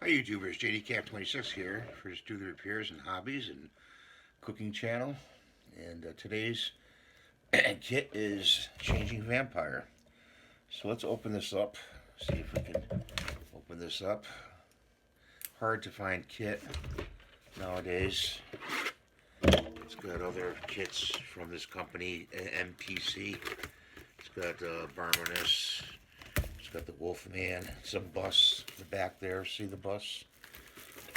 Hi YouTubers, JDCap26 here for Just Do the Repairs and Hobbies and Cooking channel. And today's kit is Changing Vampire. So let's open this up, see if we can open this up. Hard to find kit nowadays. It's got other kits from this company, MPC. It's got Barmanus. It's got the Wolfman, some bus in the back there. See the bus?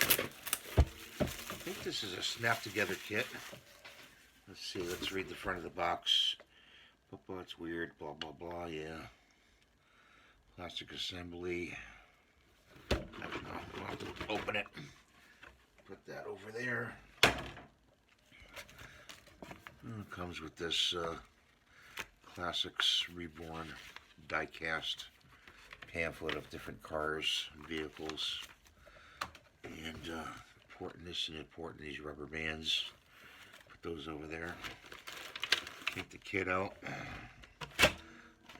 I think this is a snap together kit. Let's see, let's read the front of the box. Oh, it's weird, blah blah blah, yeah. Plastic assembly. I don't know, we'll have to open it. Put that over there. It comes with this Classics Reborn die-cast pamphlet of different cars and vehicles. And important these rubber bands. Put those over there. Take the kit out.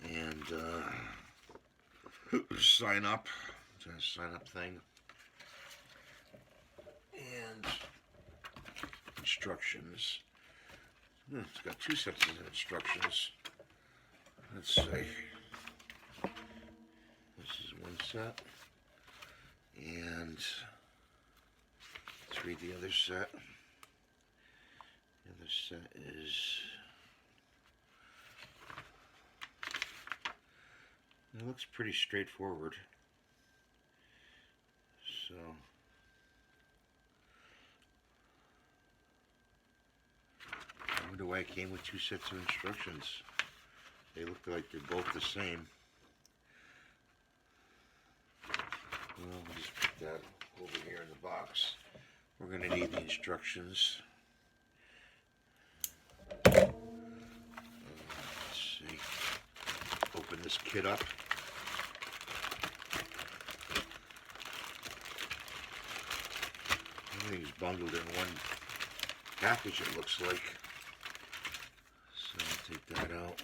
And sign up. It's a sign up thing. And instructions. It's got two sets of instructions. Let's see. This is one set. And let's read the other set. The other set is... It looks pretty straightforward. So... I wonder why it came with two sets of instructions. They look like they're both the same. Well, we'll just put that over here in the box. We're going to need the instructions. Let's see. Open this kit up. Everything's bundled in one package, it looks like. So I'll take that out.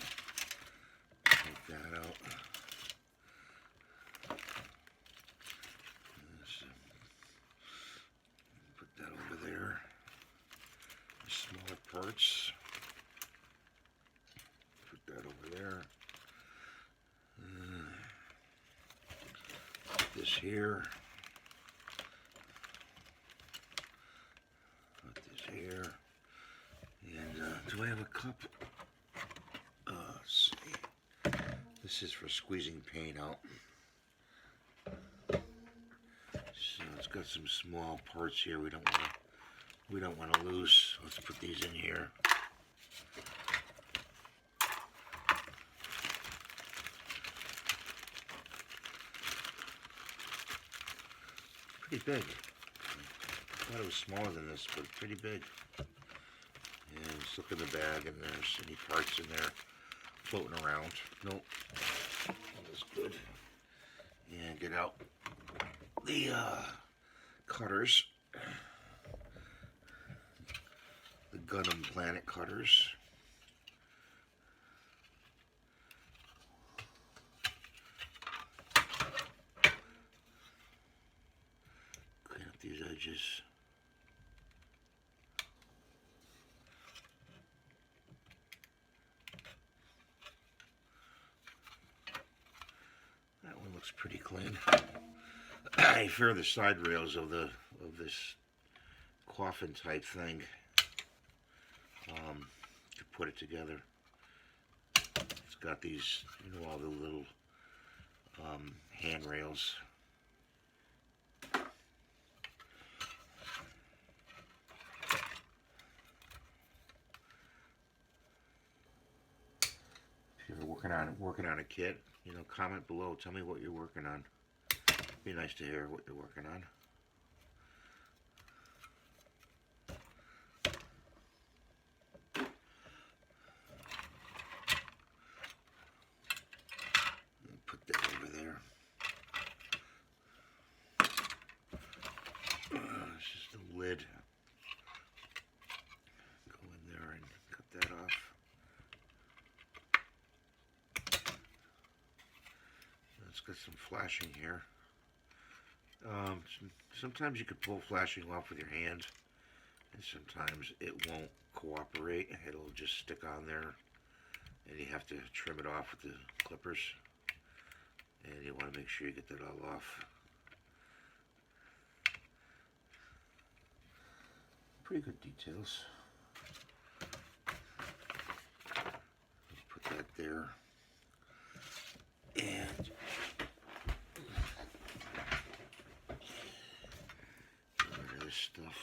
Take that out. Put that over there. The smaller parts. Put that over there. Put this here. Put this here. And do I have a cup? Let's see. This is for squeezing paint out. So it's got some small parts here we don't want to lose. Let's put these in here. Pretty big. I thought it was smaller than this, but pretty big. And let's look in the bag, and there's any parts in there floating around. Nope. That's good. And get out the cutters. The Gundam Planet cutters. Clean up these edges. Looks pretty clean. I fear the side rails of this coffin type thing to put it together. It's got these, you know, all the little handrails. If you're working on a kit, you know, comment below. Tell me what you're working on. Be nice to hear what you're working on. Put that over there. It's just a lid. Go in there and cut that off. It's got some flashing here. Um, Sometimes you could pull flashing off with your hand, and sometimes it won't cooperate. It'll just stick on there, and you have to trim it off with the clippers. And you want to make sure you get that all off. Pretty good details. Put that there. And get rid of this stuff.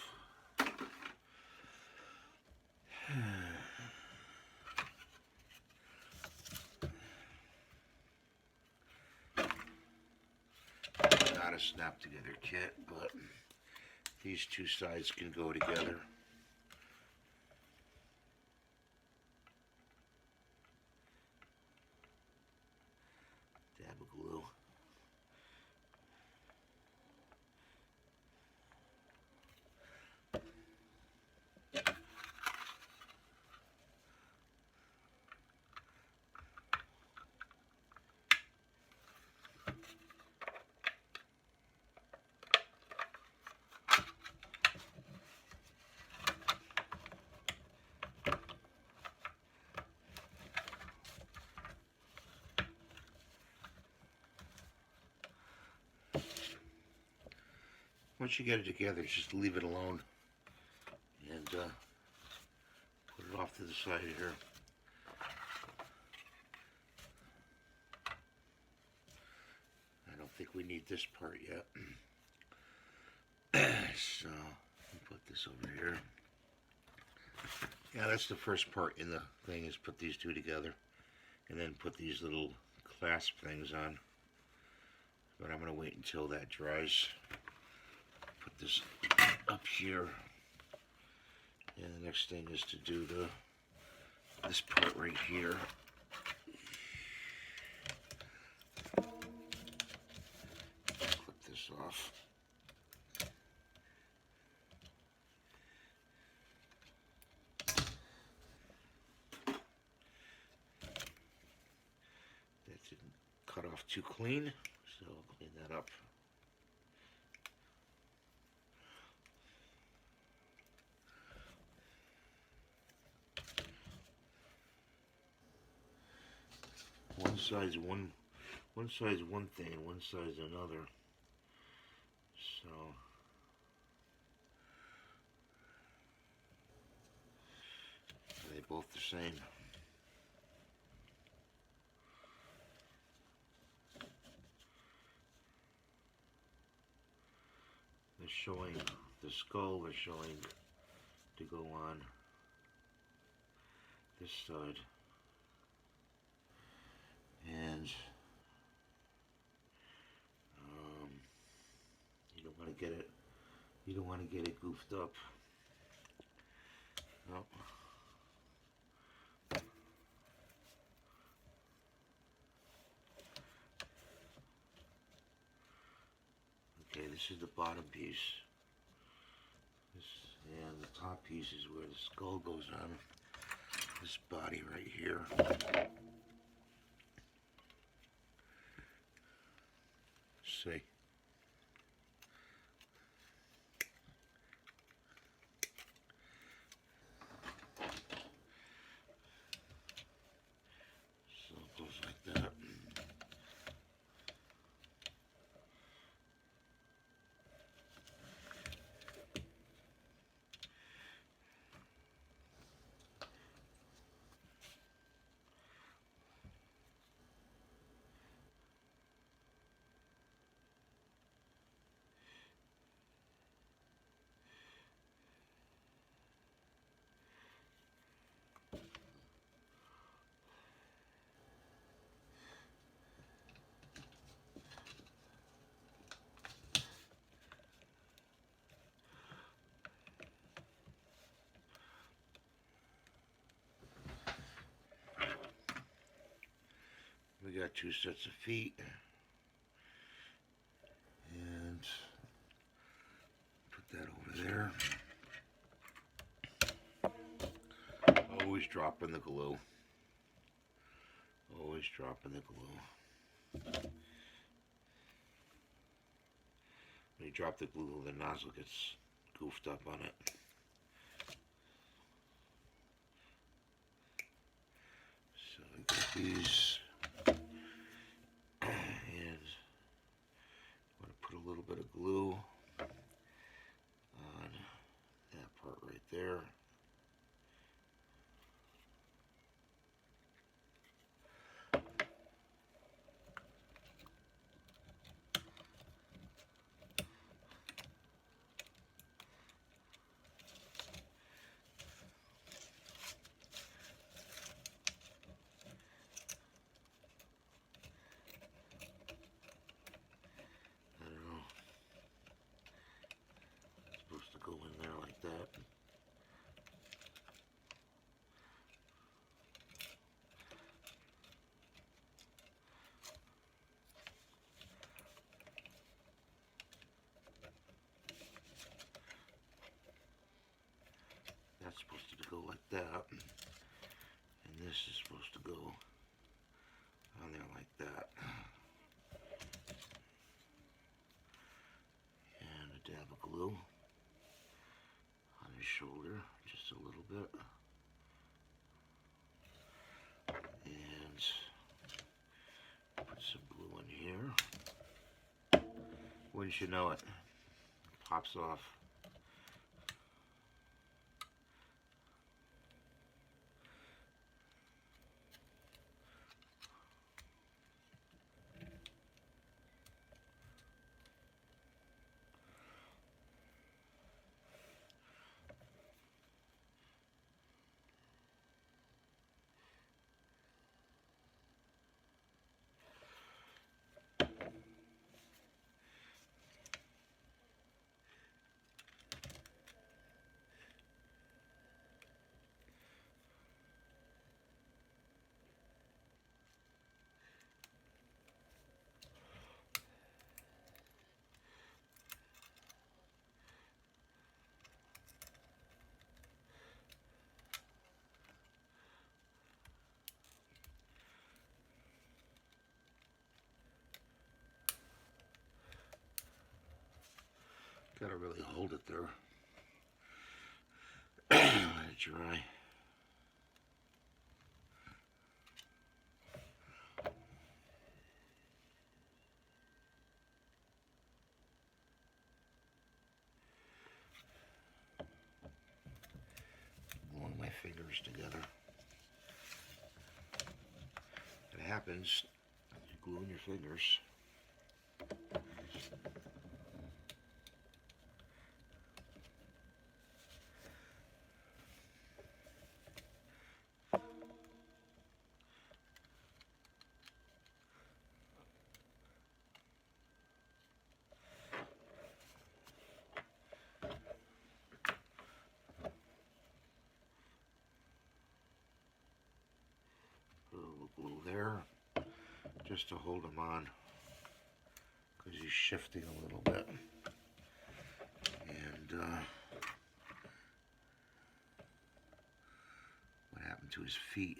Not a snap together kit, but these two sides can go together. Dab of glue. Once you get it together, just leave it alone and put it off to the side here. I don't think we need this part yet. So, put this over here. Yeah, that's the first part in the thing, is put these two together. And then put these little clasp things on. But I'm going to wait until that dries. Put this up here. And the next thing is to do this part right here. Clip this off. That didn't cut off too clean, so I'll clean that up. One side's one thing and one side's another. So are they both the same? They're showing the skull, they're showing to go on this side. And you don't want to get it goofed up. Nope. Okay, this is the bottom piece. And the top piece is where the skull goes on. This body right here. See. So it goes like that. We got two sets of feet, and put that over there. Always dropping the glue. Always dropping the glue. drop the glue, the nozzle gets goofed up on it. So I got these, and I'm going to put a little bit of glue on that part right there. I don't know. It's supposed to go in there like that. That's supposed to go like that. And this is supposed to go on there like that. And a dab of glue on his shoulder, just a little bit. And put some glue in here. Wouldn't you know it, pops off. Gotta really hold it there. Let it dry. Gluing my fingers together. It happens. You glue in your fingers. Put a little glue there, just to hold him on, because he's shifting a little bit. And what happened to his feet?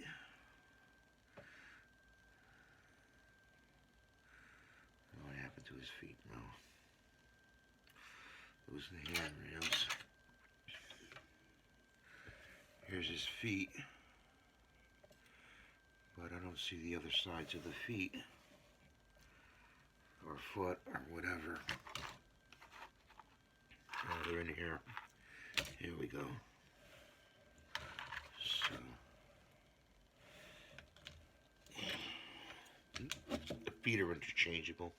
What happened to his feet? No. Losing the handrails. Here's his feet. But I don't see the other sides of the feet. Or foot, or whatever. Oh, they're in here. Here we go. So. The feet are interchangeable.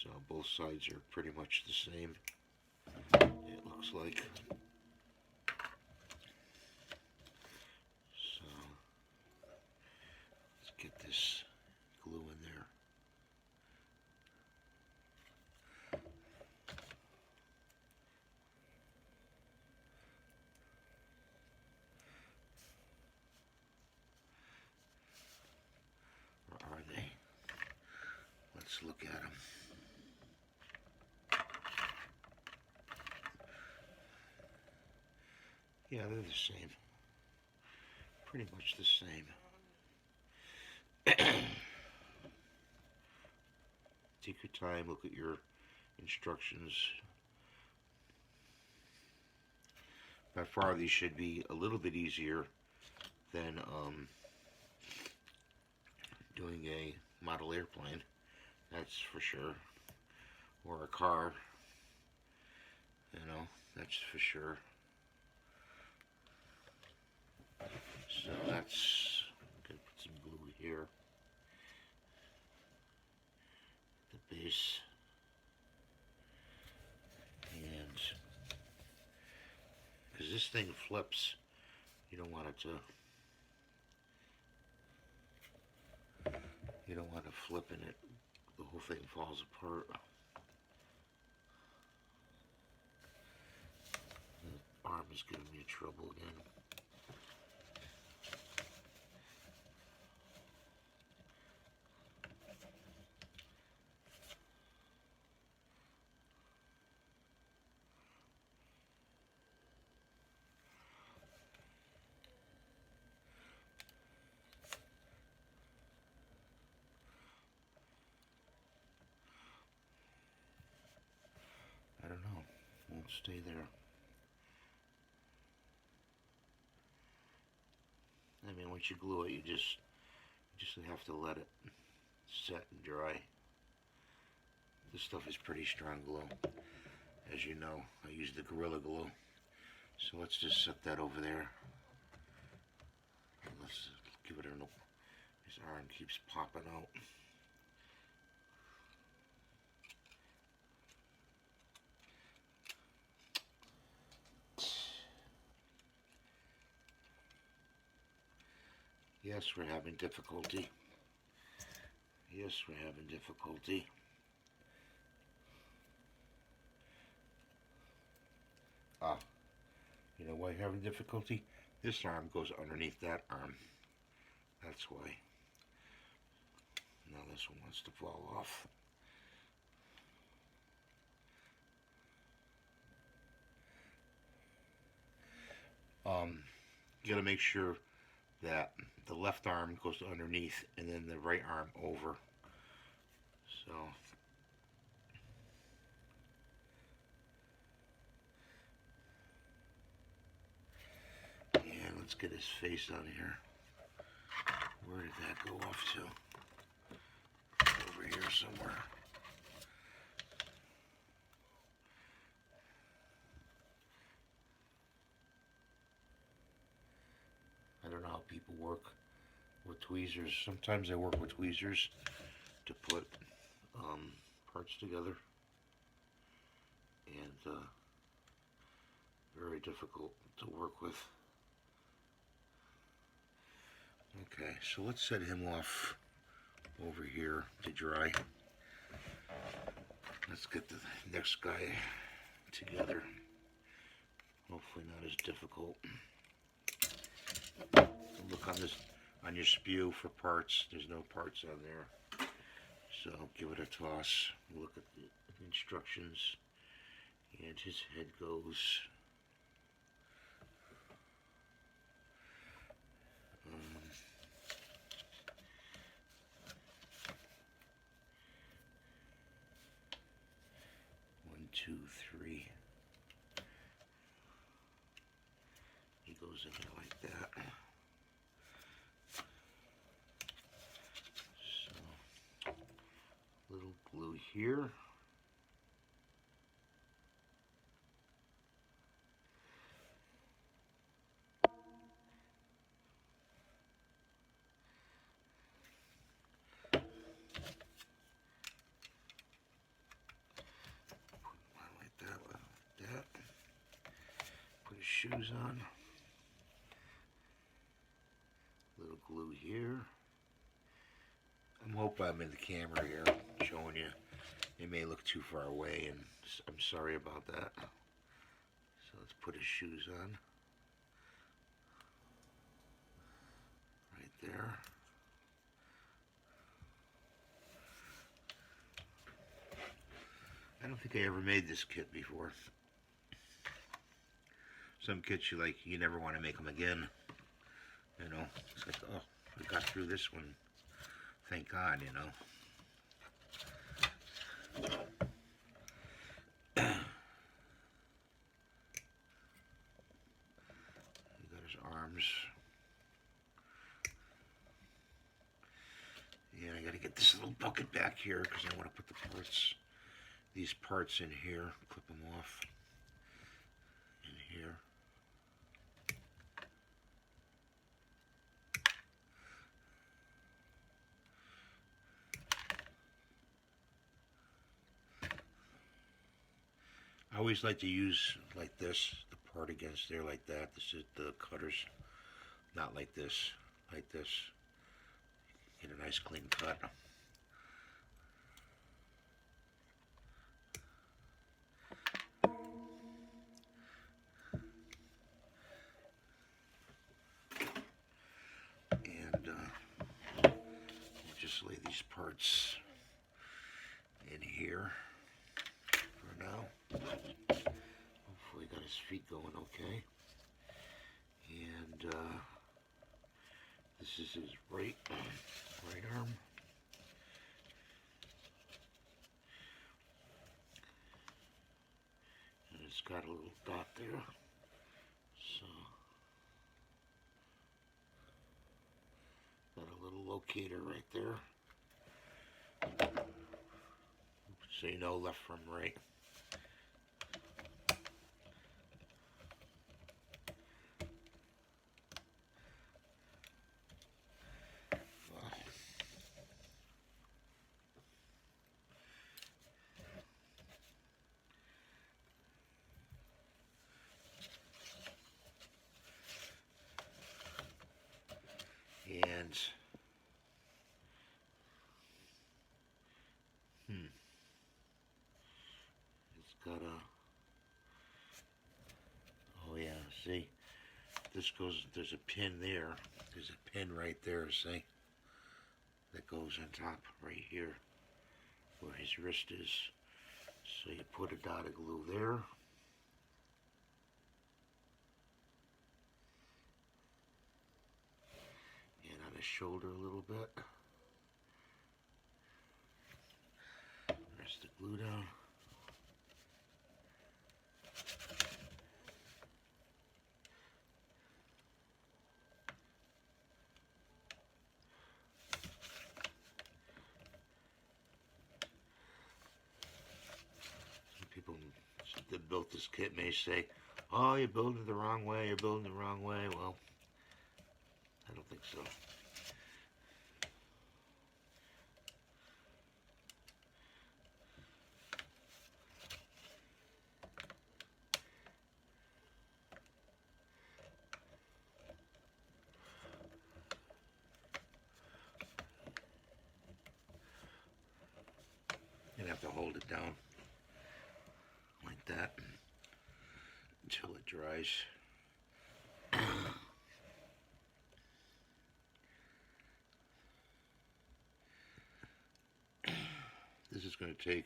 So both sides are pretty much the same. It looks like. So let's get this glue in there. Or are they? Let's look at them. Yeah, they're the same. Pretty much the same. Take your time, look at your instructions. By far, these should be a little bit easier than doing a model airplane, that's for sure, or a car, you know, that's for sure. So that's gonna put some glue here, the base, and because this thing flips, you don't want it to. You don't want to flip in it, the whole thing falls apart. The arm is giving me trouble again. I don't know, it won't stay there. I mean, once you glue it, you just have to let it set and dry. This stuff is pretty strong glue. As you know, I use the Gorilla Glue. So let's just set that over there. Let's give it a. His arm keeps popping out. Yes, we're having difficulty. Yes, we're having difficulty. Ah, you know why you're having difficulty? This arm goes underneath that arm. That's why. Now this one wants to fall off. You gotta make sure that the left arm goes underneath and then the right arm over. So yeah, let's get his face on here. Where did that go off to? Over here somewhere. I don't know how people work with tweezers. Sometimes I work with tweezers to put parts together, and very difficult to work with. Okay, so let's set him off over here to dry. Let's get the next guy together. Hopefully not as difficult. Look on your spew for parts. There's no parts on there. So give it a toss. Look at the instructions. And his head goes. One, two, three. He goes in there like that. So, little glue here. Put his shoes on. Little glue here. I'm hoping I'm in the camera here, showing you. It may look too far away, and I'm sorry about that. So let's put his shoes on. Right there. I don't think I ever made this kit before. Some kits you never want to make them again. You know, it's like, oh, we got through this one. Thank God, you know. get this little bucket back here because I want to put these parts in here, clip them off in here. I always like to use like this, the part against there like that. This is the cutters, not like this, like this. Get a nice clean cut. And we'll just lay these parts in here for now. Hopefully got his feet going okay. And this is his right arm. And it's got a little dot there. So got a little locator right there. So you know left from right. And it's got a, oh yeah, see, this goes, there's a pin there, there's a pin right there, see, that goes on top right here where his wrist is. So you put a dot of glue there. And on his shoulder a little bit. Press the glue down. Some people that built this kit may say, oh, you're building it the wrong way, you're building it the wrong way. Well, I don't think so. You're gonna have to hold it down like that until it dries. This is going to take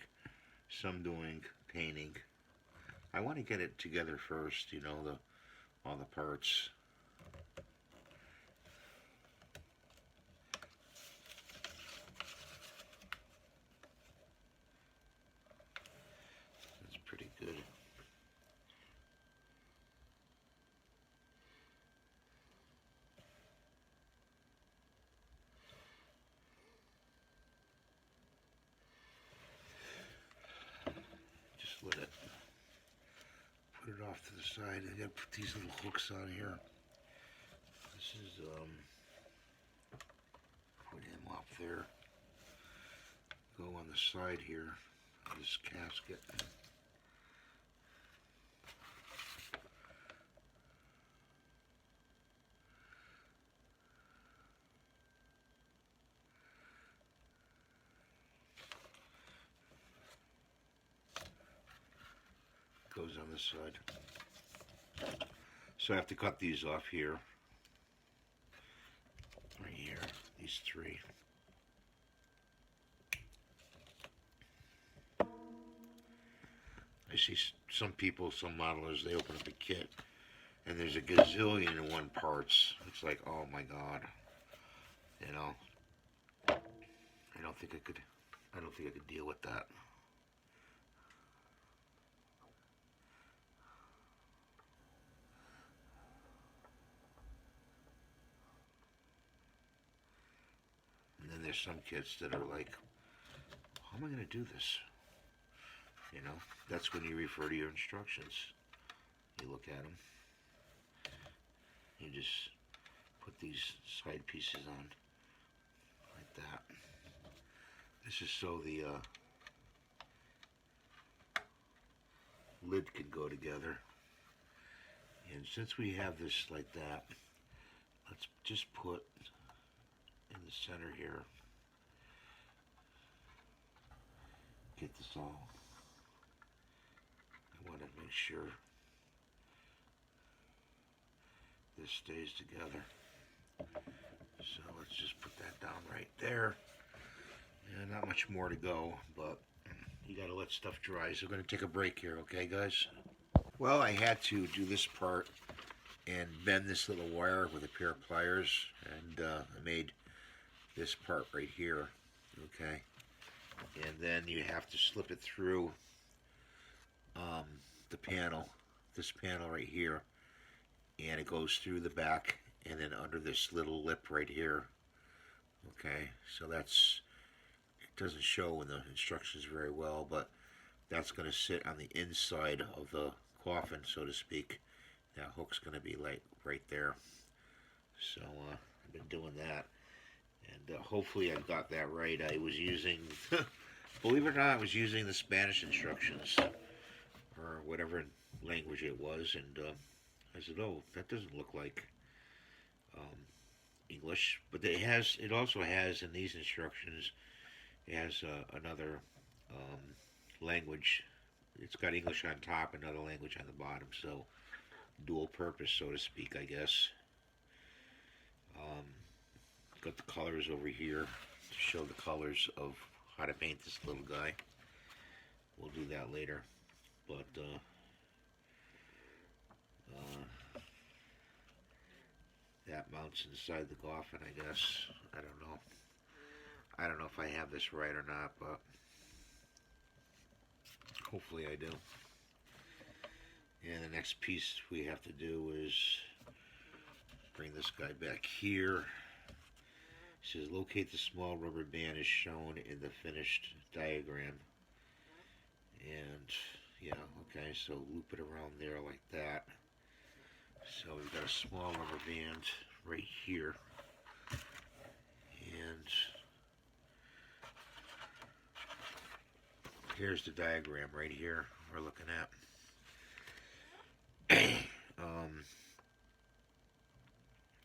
some doing, painting. I want to get it together first, you know, all the parts. That's pretty good. Just let it, put it off to the side. I gotta put these little hooks on here. This is, put him off there. Go on the side here of this casket. Goes on this side. So I have to cut these off here. Right here, these three. I see some people, some modelers, they open up a kit and there's a gazillion and one parts. It's like, oh my God. You know, I don't think I could deal with that. And then there's there's some kits that are like, how am I going to do this? You know, that's when you refer to your instructions. You look at them. You just put these side pieces on like that. This is so the lid can go together. And since we have this like that, let's just put in the center here. Get this all. I want to make sure this stays together. So let's just put that down right there. And not much more to go, but you gotta let stuff dry. So we're gonna take a break here, okay guys? Well, I had to do this part and bend this little wire with a pair of pliers, and I made this part right here, okay? And then you have to slip it through the panel, this panel right here, and it goes through the back and then under this little lip right here, okay? So that's, it doesn't show in the instructions very well, but that's going to sit on the inside of the coffin, so to speak. That hook's going to be like right there. So I've been doing that, and hopefully I got that right. I was using, believe it or not, I was using the Spanish instructions, or whatever language it was, and I said, oh, that doesn't look like English, but it also has in these instructions, it has another language. It's got English on top, another language on the bottom, so dual purpose, so to speak, I guess. Got the colors over here to show the colors of how to paint this little guy. We'll do that later, but that mounts inside the coffin, I guess. I don't know. I don't know if I have this right or not, but hopefully I do. And the next piece we have to do is bring this guy back here. It says locate the small rubber band as shown in the finished diagram. And yeah, okay, so loop it around there like that. So we've got a small rubber band right here. And here's the diagram right here we're looking at.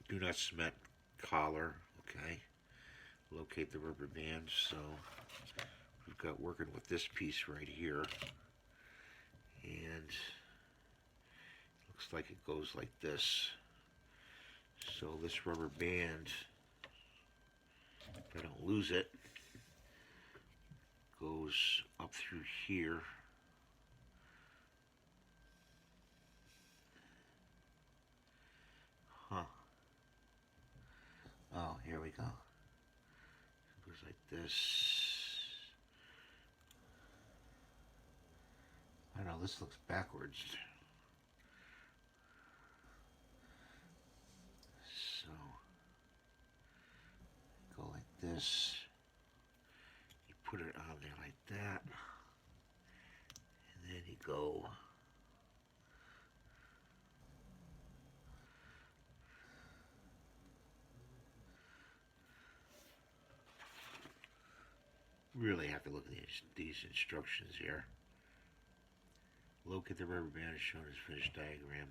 Do not cement collar, okay. Locate the rubber band, so we've got working with this piece right here. And looks like it goes like this. So this rubber band, if I don't lose it, goes up through here. Huh. Oh, here we go. It goes like this. I don't know, this looks backwards. So, go like this. You put it on there like that. And then you go really have to look at these instructions here. Locate the rubber band as shown as finished diagram.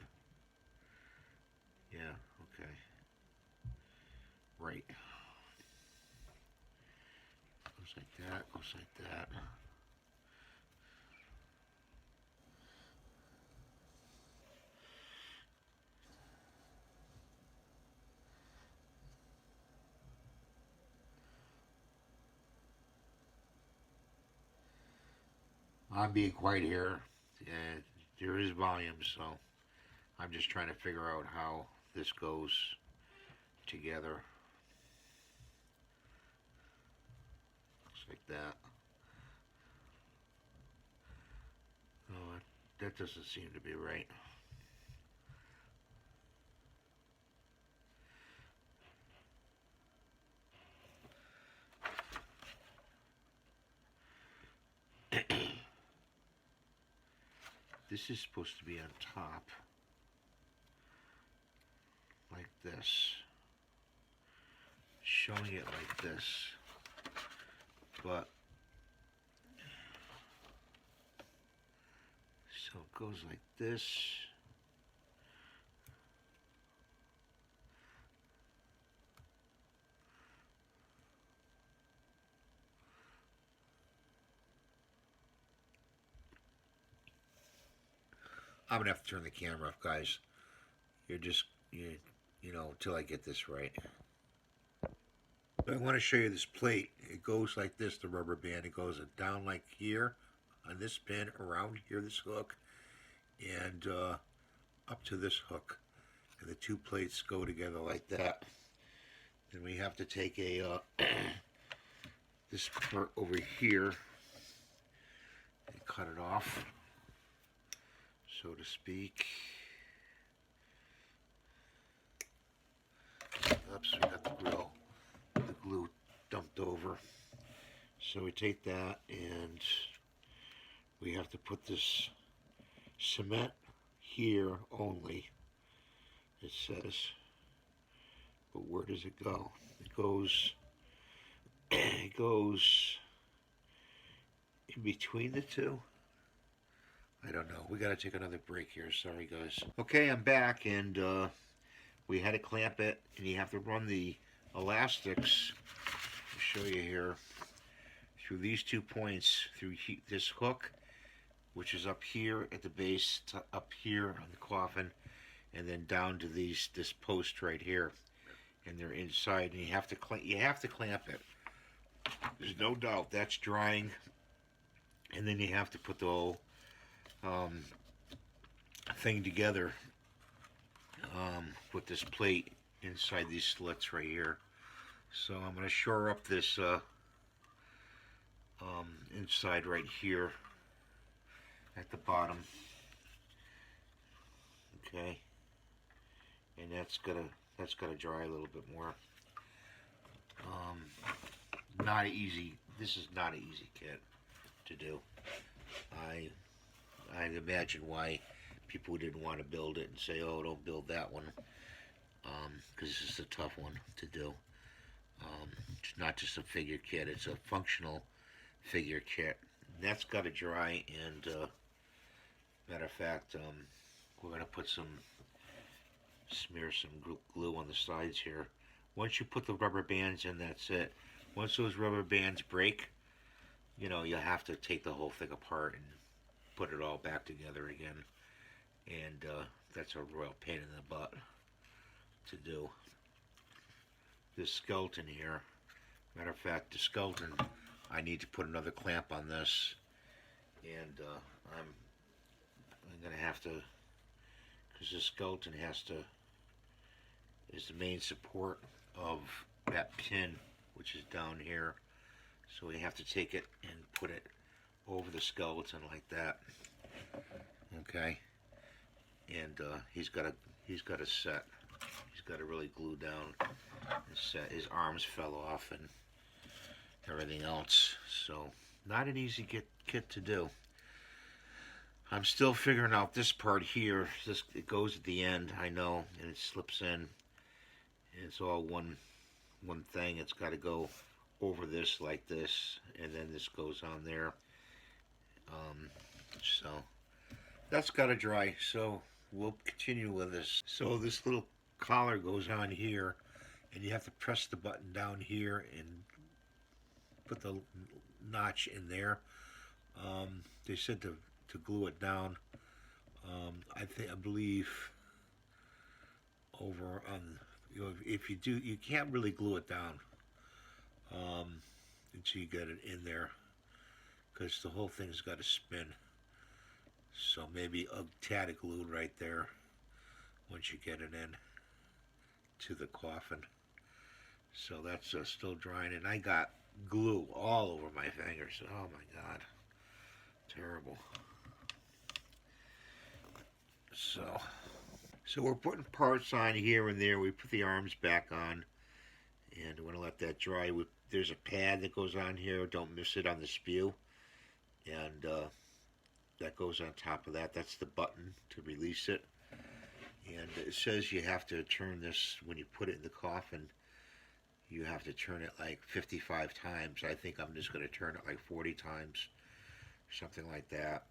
Yeah, okay. Right. Goes like that, goes like that. I'm being quiet here. There is volume, so I'm just trying to figure out how this goes together. Looks like that. Oh, that doesn't seem to be right. this is supposed to be on top, like this, showing it like this, but so it goes like this. I'm gonna have to turn the camera off, guys. You're just, you know, till I get this right. But I want to show you this plate. It goes like this, the rubber band. It goes down like here on this pin, around here, this hook, and up to this hook. And the two plates go together like that. Then we have to take a this part over here and cut it off, so to speak. Oops, we got the grill, the glue dumped over. So we take that and we have to put this cement here only, it says. But where does it go? It goes in between the two. I don't know. We gotta take another break here. Sorry, guys. Okay, I'm back, and we had to clamp it, and you have to run the elastics. I'll show you here, through these 2 points, through this hook, which is up here at the base, to up here on the coffin, and then down to this post right here, and they're inside, and you have to clamp it. There's no doubt that's drying, and then you have to put the whole thing together with this plate inside these slits right here. So I'm going to shore up this inside right here at the bottom. Okay, and that's gotta dry a little bit more. Not easy. This is not an easy kit to do. I'd imagine why people didn't want to build it and say, oh, don't build that one, because this is a tough one to do. It's not just a figure kit, it's a functional figure kit. And that's got to dry, and matter of fact, we're going to smear some glue on the sides here. Once you put the rubber bands in, that's it. Once those rubber bands break, you know, you'll have to take the whole thing apart and put it all back together again. And that's a royal pain in the butt to do. This skeleton here, matter of fact, the skeleton, I need to put another clamp on this, and I'm gonna have to, because the skeleton is the main support of that pin, which is down here. So we have to take it and put it over the skeleton like that. Okay, and he's got to set. He's got to really glue down and set. His arms fell off and everything else. So not an easy kit to do. I'm still figuring out this part here. It goes at the end, I know, and it slips in. And it's all one thing. It's got to go over this like this, and then this goes on there. So that's got to dry. So we'll continue with this. So this little collar goes on here, and you have to press the button down here and put the notch in there. They said to glue it down. I believe over on, you know, if you do, you can't really glue it down until you get it in there, because the whole thing's got to spin. So maybe a tad of glue right there once you get it in to the coffin. So that's still drying, and I got glue all over my fingers. Oh my God, terrible. So we're putting parts on here and there. We put the arms back on, and we're gonna let that dry. There's a pad that goes on here. Don't miss it on the spew. And that goes on top of that. That's the button to release it. And it says you have to turn this, when you put it in the coffin, you have to turn it like 55 times. I think I'm just going to turn it like 40 times, something like that.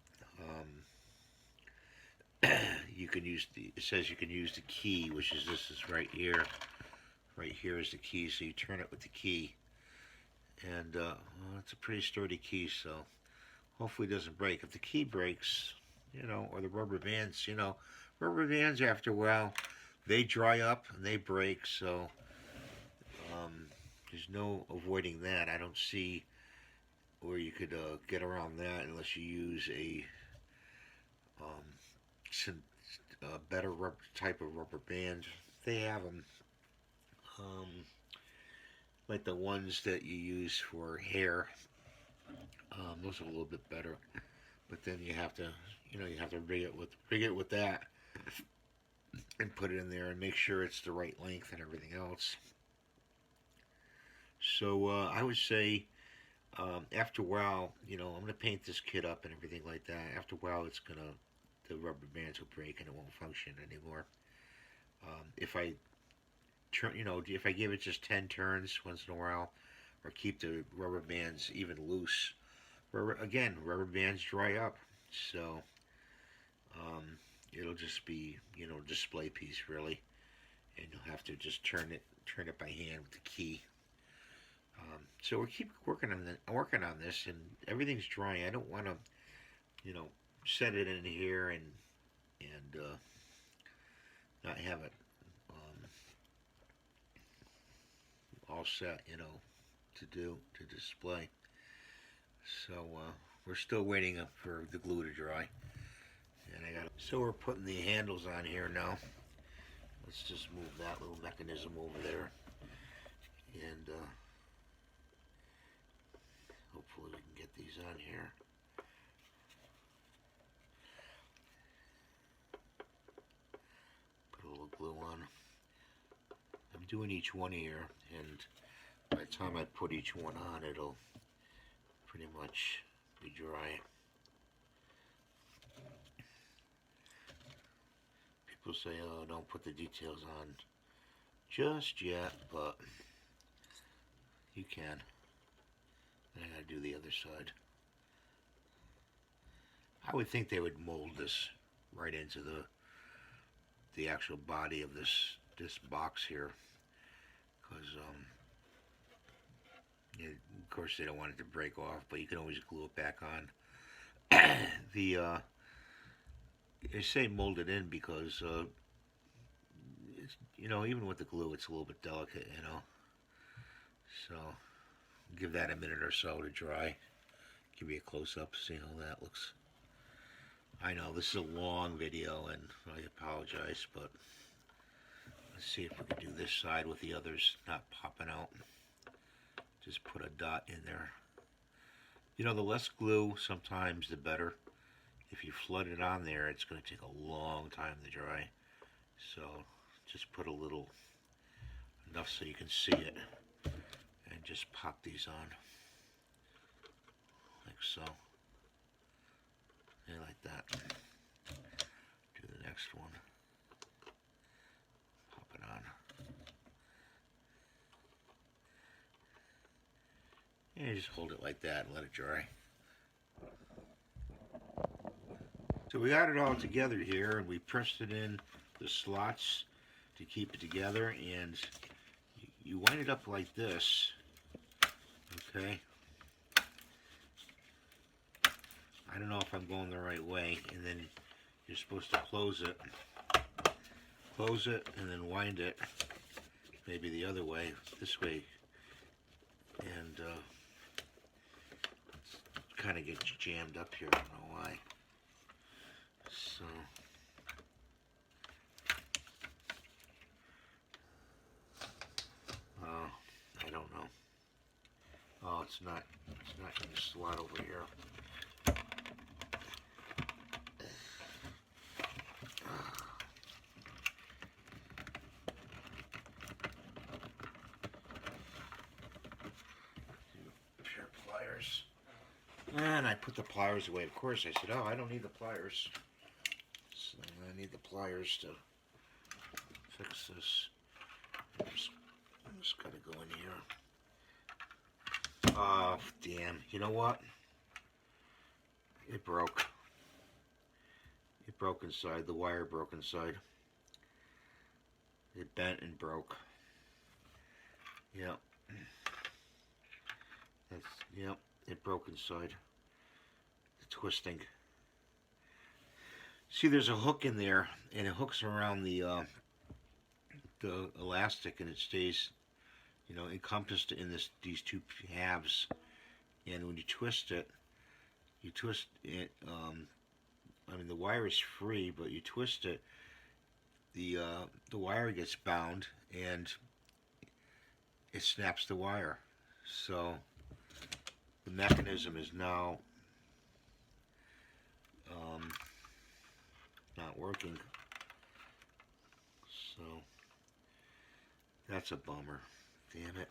You can use it says you can use the key, which is this is right here. Right here is the key, so you turn it with the key. And well, it's a pretty sturdy key, so hopefully it doesn't break. If the key breaks, or the rubber bands, rubber bands after a while, they dry up and they break, so there's no avoiding that. I don't see where you could get around that unless you use a better type of rubber band. They have them, like the ones that you use for hair. Those are a little bit better, but then you have to, rig it with that, and put it in there and make sure it's the right length and everything else. So I would say after a while, I'm going to paint this kit up and everything like that. After a while, the rubber bands will break and it won't function anymore. If I if I give it just 10 turns once in a while, or keep the rubber bands even loose, rubber bands dry up, so it'll just be display piece really, and you'll have to just turn it by hand with the key. So we keep working on this, and everything's drying. I don't want to, set it in here and not have it all set, to display. So we're still waiting for the glue to dry, and so we're putting the handles on here now. Let's just move that little mechanism over there, and hopefully we can get these on here. Put a little glue on. I'm doing each one here, and by the time I put each one on, it'll pretty much be dry. People say, oh, don't put the details on just yet, but you can. And I gotta do the other side. I would think they would mold this right into the actual body of this box here, because of course they don't want it to break off, but you can always glue it back on. They say mold it in because it's, even with the glue it's a little bit delicate, so give that a minute or so to dry. Give you a close-up, see how that looks. I know this is a long video and I apologize, but let's see if we can do this side with the others not popping out. Just put a dot in there. The less glue sometimes the better. If you flood it on there, it's going to take a long time to dry. So just put a little, enough so you can see it, and just pop these on like so, and like that. Do the next one, pop it on, and you just hold it like that and let it dry. So we got it all together here, and we pressed it in the slots to keep it together, and you wind it up like this, okay? I don't know if I'm going the right way, and then you're supposed to close it, and then wind it, maybe the other way, this way, and kind of gets jammed up here, I don't know why. So I don't know. Oh, it's not in the slot over here. Pair of pliers. And I put the pliers away. Of course, I said, oh, I don't need the pliers. So I need the pliers to fix this. Just gotta go in here. Oh, damn. You know what? It broke. It broke inside. The wire broke inside. It bent and broke. Yep. Yep. It broke inside. The twisting. See, there's a hook in there, and it hooks around the elastic, and it stays, you know, encompassed in these two halves. And when you twist it, I mean, the wire is free, but you twist it, the wire gets bound, and it snaps the wire. So the mechanism is now not working. So that's a bummer. Damn it.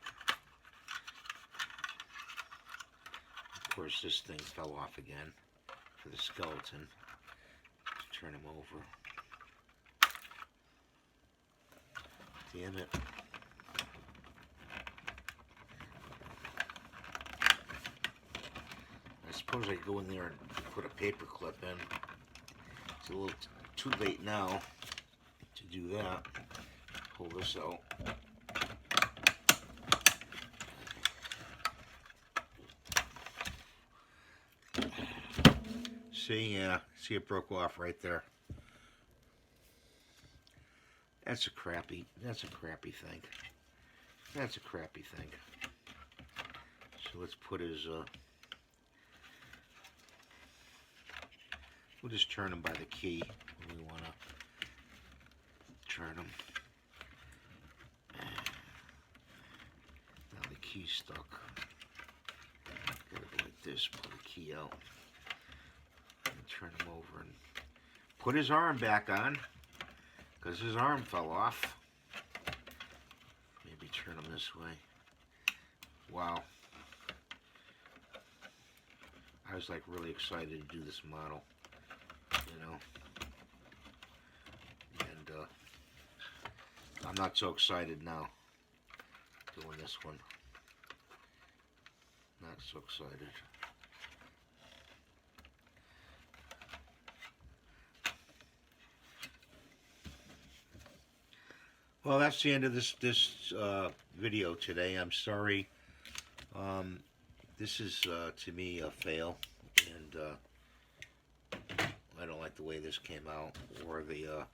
Of course, this thing fell off again for the skeleton. Let's turn him over. Damn it. I suppose I could go in there and put a paper clip in. It's a little too late now to do that. Pull this out. See, yeah, see it broke off right there. That's a crappy thing. That's a crappy thing. So let's put his, we'll just turn him by the key when we want to turn him. Now the key's stuck. Gotta go like this, pull the key out. And turn him over and put his arm back on, because his arm fell off. Maybe turn him this way. Wow. I was like really excited to do this model, you know. And I'm not so excited now doing this one. Not so excited. Well, that's the end of this video today. I'm sorry. This is to me a fail, and I don't like the way this came out, or the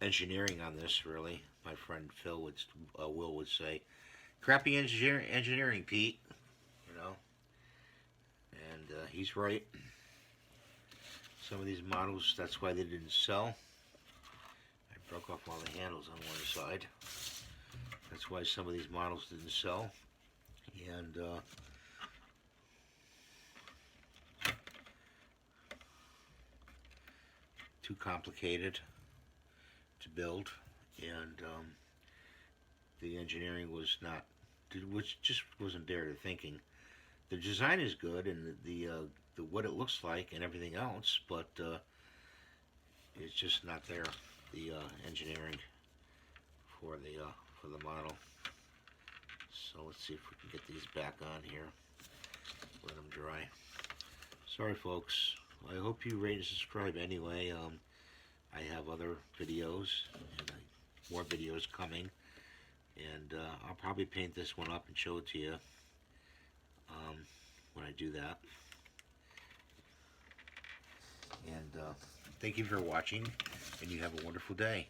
engineering on this. Really, my friend Phil Will would say, "Crappy engineering, Pete." You know, and he's right. Some of these models, that's why they didn't sell. Broke off all the handles on one side. That's why some of these models didn't sell. And too complicated to build, and the engineering was not, which just wasn't there to thinking. The design is good, and the what it looks like and everything else, but it's just not there. The engineering for the model. So let's see if we can get these back on here. Let them dry. Sorry, folks. I hope you rate and subscribe anyway. I have other videos, and more videos coming, and I'll probably paint this one up and show it to you when I do that. And thank you for watching, and you have a wonderful day.